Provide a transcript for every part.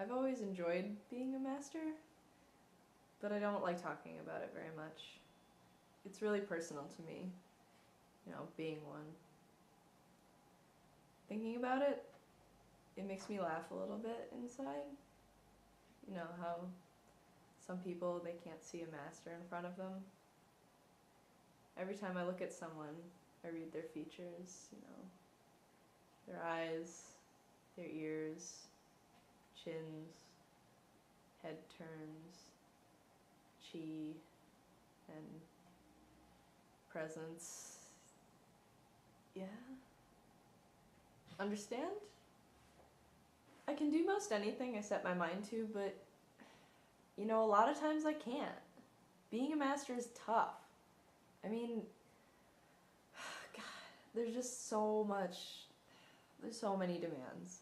I've always enjoyed being a master, but I don't like talking about it very much. It's really personal to me, being one. Thinking about it, it makes me laugh a little bit inside. You know how some people, they can't see a master in front of them. Every time I look at someone, I read their features, their eyes, their ears, chins, head turns, chi, and presence. Yeah. Understand? I can do most anything I set my mind to, but, a lot of times I can't. Being a master is tough. I mean, God, there's just there's so many demands.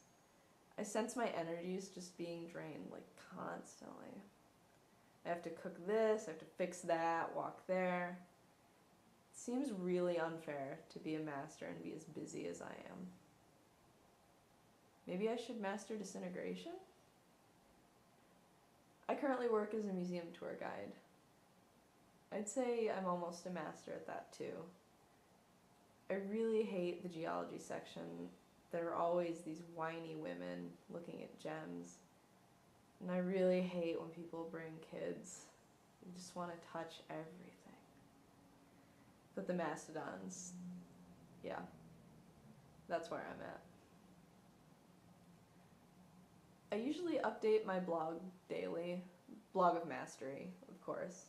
I sense my energies just being drained, like, constantly. I have to cook this, I have to fix that, walk there. It seems really unfair to be a master and be as busy as I am. Maybe I should master disintegration? I currently work as a museum tour guide. I'd say I'm almost a master at that too. I really hate the geology section. There are always these whiny women looking at gems. And I really hate when people bring kids. You just want to touch everything. But the mastodons, yeah, that's where I'm at. I usually update my blog daily. Blog of Mastery, of course.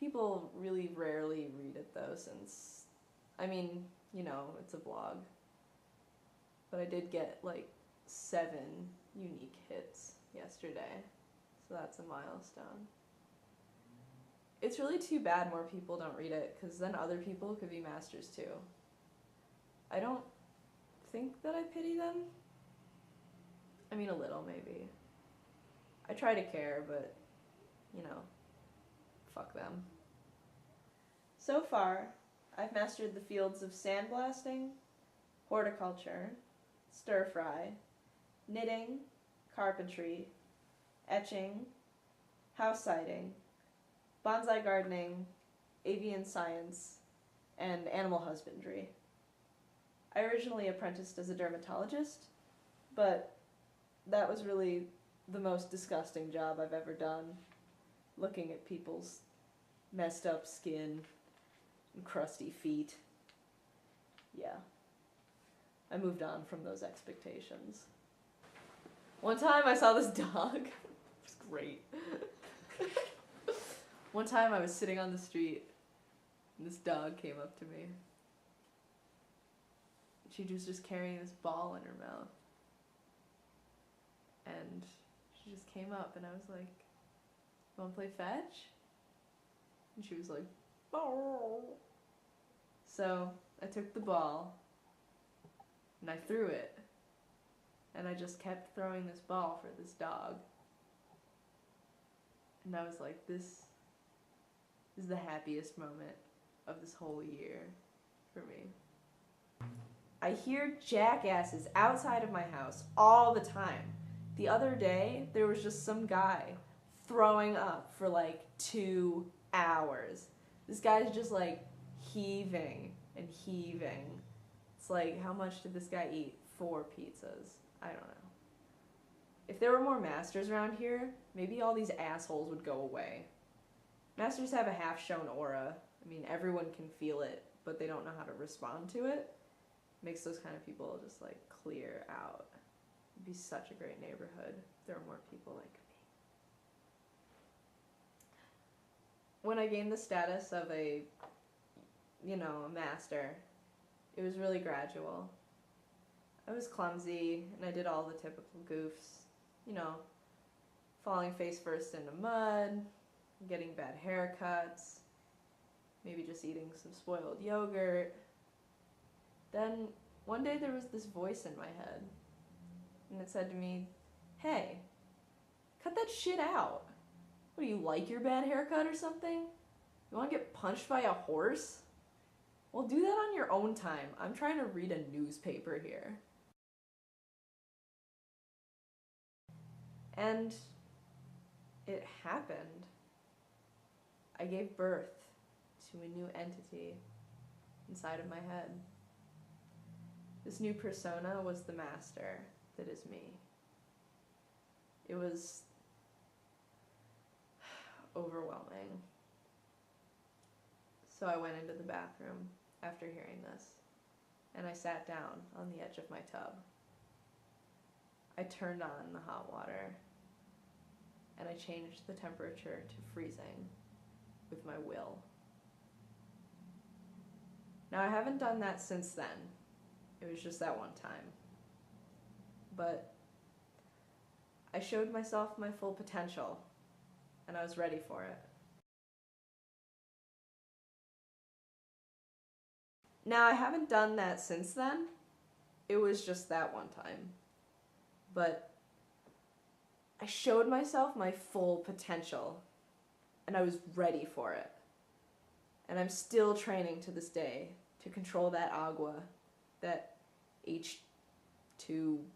People really rarely read it though, since, it's a blog. But I did get like 7 unique hits yesterday, so that's a milestone. It's really too bad more people don't read it, because then other people could be masters too. I don't think that I pity them. I mean, a little, maybe. I try to care, but, fuck them. So far, I've mastered the fields of sandblasting, horticulture, stir-fry, knitting, carpentry, etching, house siding, bonsai gardening, avian science, and animal husbandry. I originally apprenticed as a dermatologist, but that was really the most disgusting job I've ever done, looking at people's messed up skin and crusty feet. Yeah, I moved on from those expectations. One time I saw this dog. It was great. One time I was sitting on the street and this dog came up to me. She was just carrying this ball in her mouth. And she just came up and I was like, "You wanna play fetch?" And she was like, "Oh." So I took the ball and I threw it. And I just kept throwing this ball for this dog. And I was like, this is the happiest moment of this whole year for me. I hear jackasses outside of my house all the time. The other day, there was just some guy throwing up for like 2 hours. This guy's just like heaving and heaving. It's like, how much did this guy eat? 4 pizzas. I don't know. If there were more masters around here, maybe all these assholes would go away. Masters have a half-shown aura. I mean, everyone can feel it, but they don't know how to respond to it. Makes those kind of people just like clear out. It'd be such a great neighborhood if there were more people like me. When I gained the status of a master, it was really gradual. I was clumsy and I did all the typical goofs, falling face first into mud, getting bad haircuts, maybe just eating some spoiled yogurt. Then one day there was this voice in my head, and it said to me, "Hey, cut that shit out. What, do you like your bad haircut or something? You want to get punched by a horse? Well, do that on your own time. I'm trying to read a newspaper here." And it happened. I gave birth to a new entity inside of my head. This new persona was the master that is me. It was overwhelming. So I went into the bathroom after hearing this, and I sat down on the edge of my tub. I turned on the hot water, and I changed the temperature to freezing with my will. Now, I haven't done that since then. It was just that one time. But I showed myself my full potential, and I was ready for it. Now, I haven't done that since then. It was just that one time. But I showed myself my full potential, and I was ready for it. And I'm still training to this day to control that agua, that H2O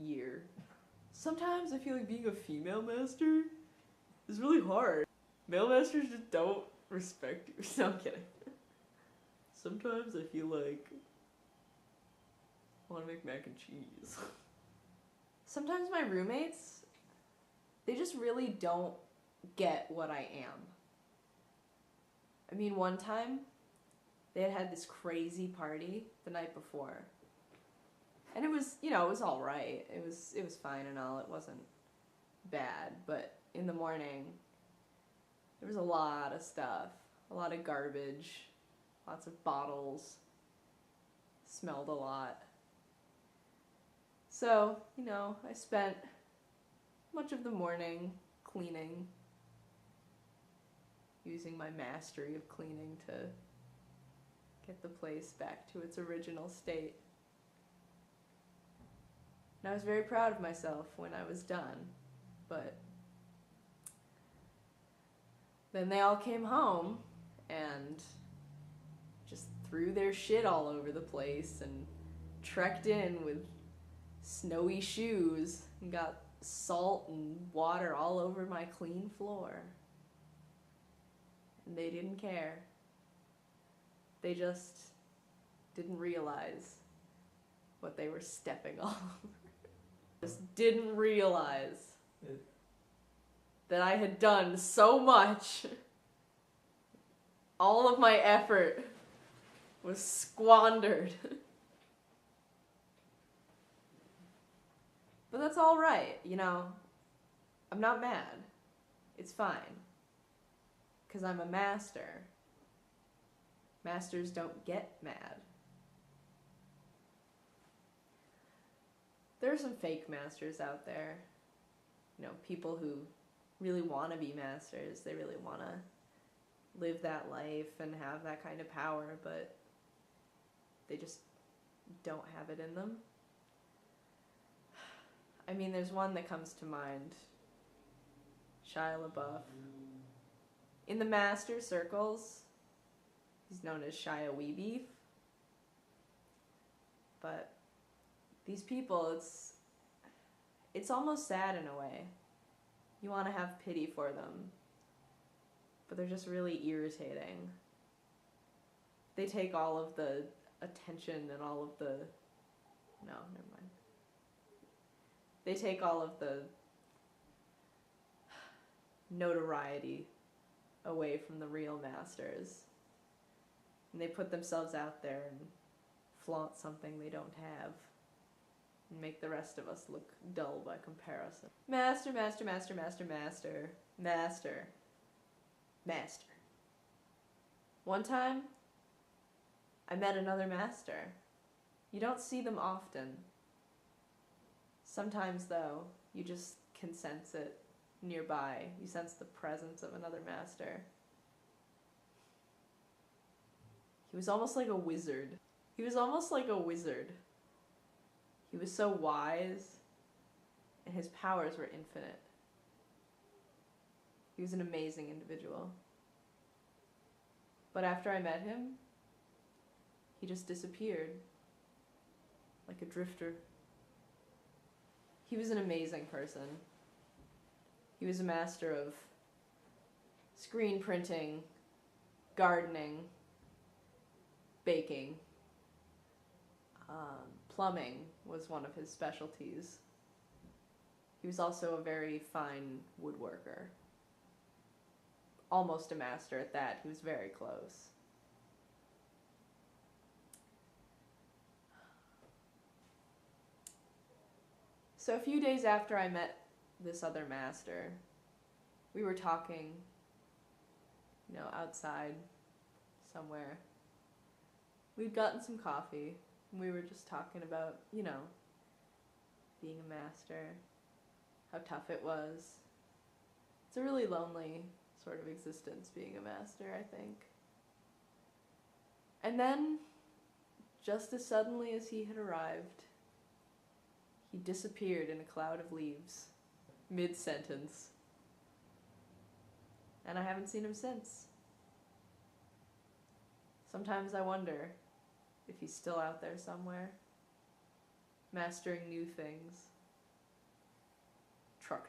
year. Sometimes I feel like being a female master is really hard. Male masters just don't respect you. No, I'm kidding. Sometimes I feel like I want to make mac and cheese. Sometimes my roommates, they just really don't get what I am. I mean, one time, they had this crazy party the night before. And it was, it was all right. It was fine and all. It wasn't bad. But in the morning, there was a lot of stuff. A lot of garbage. Lots of bottles. Smelled a lot. So, I spent much of the morning cleaning. Using my mastery of cleaning to get the place back to its original state. And I was very proud of myself when I was done, but then they all came home and just threw their shit all over the place and trekked in with snowy shoes and got salt and water all over my clean floor. And they didn't care. They just didn't realize what they were stepping all over. Just didn't realize that I had done so much. All of my effort was squandered. But that's all right, I'm not mad. It's fine. Because I'm a master. Masters don't get mad. There are some fake masters out there. People who really want to be masters. They really want to live that life and have that kind of power, but they just don't have it in them. I mean, there's one that comes to mind. Shia LaBeouf. In the master circles, he's known as Shia Weebeef. But these people, it's almost sad in a way. You want to have pity for them, but they're just really irritating. They take all of the attention and all of the... No, never mind. They take all of the notoriety away from the real masters. And they put themselves out there and flaunt something they don't have. And make the rest of us look dull by comparison. Master, master, master, master, master, master, master. One time, I met another master. You don't see them often. Sometimes, though, you just can sense it nearby. You sense the presence of another master. He was almost like a wizard. He was almost like a wizard. He was so wise, and his powers were infinite. He was an amazing individual. But after I met him, he just disappeared, like a drifter. He was an amazing person. He was a master of screen printing, gardening, baking. Plumbing was one of his specialties. He was also a very fine woodworker. Almost a master at that. He was very close. So a few days after I met this other master, we were talking, outside somewhere. We'd gotten some coffee, and we were just talking about, being a master, how tough it was. It's a really lonely sort of existence, being a master, I think. And then, just as suddenly as he had arrived, he disappeared in a cloud of leaves, mid-sentence. And I haven't seen him since. Sometimes I wonder if he's still out there somewhere, mastering new things. Truck.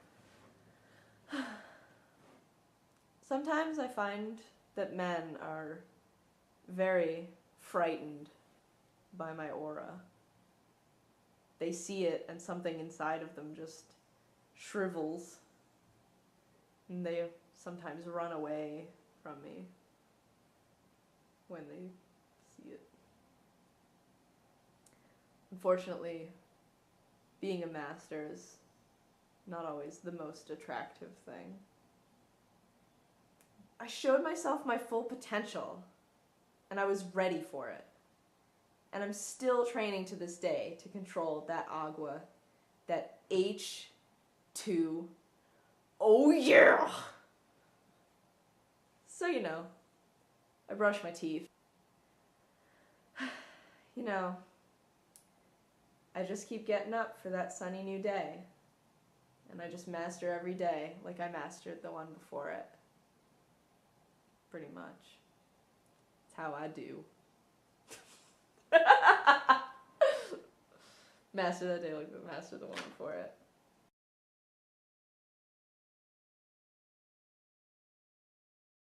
Sometimes I find that men are very frightened by my aura. They see it and something inside of them just shrivels. And they sometimes run away from me when they see it. Unfortunately, being a master is not always the most attractive thing. I showed myself my full potential, and I was ready for it. And I'm still training to this day to control that agua, that H2. Oh yeah! So, I brush my teeth. I just keep getting up for that sunny new day. And I just master every day like I mastered the one before it. Pretty much. It's how I do. Master that day like I mastered the one before it.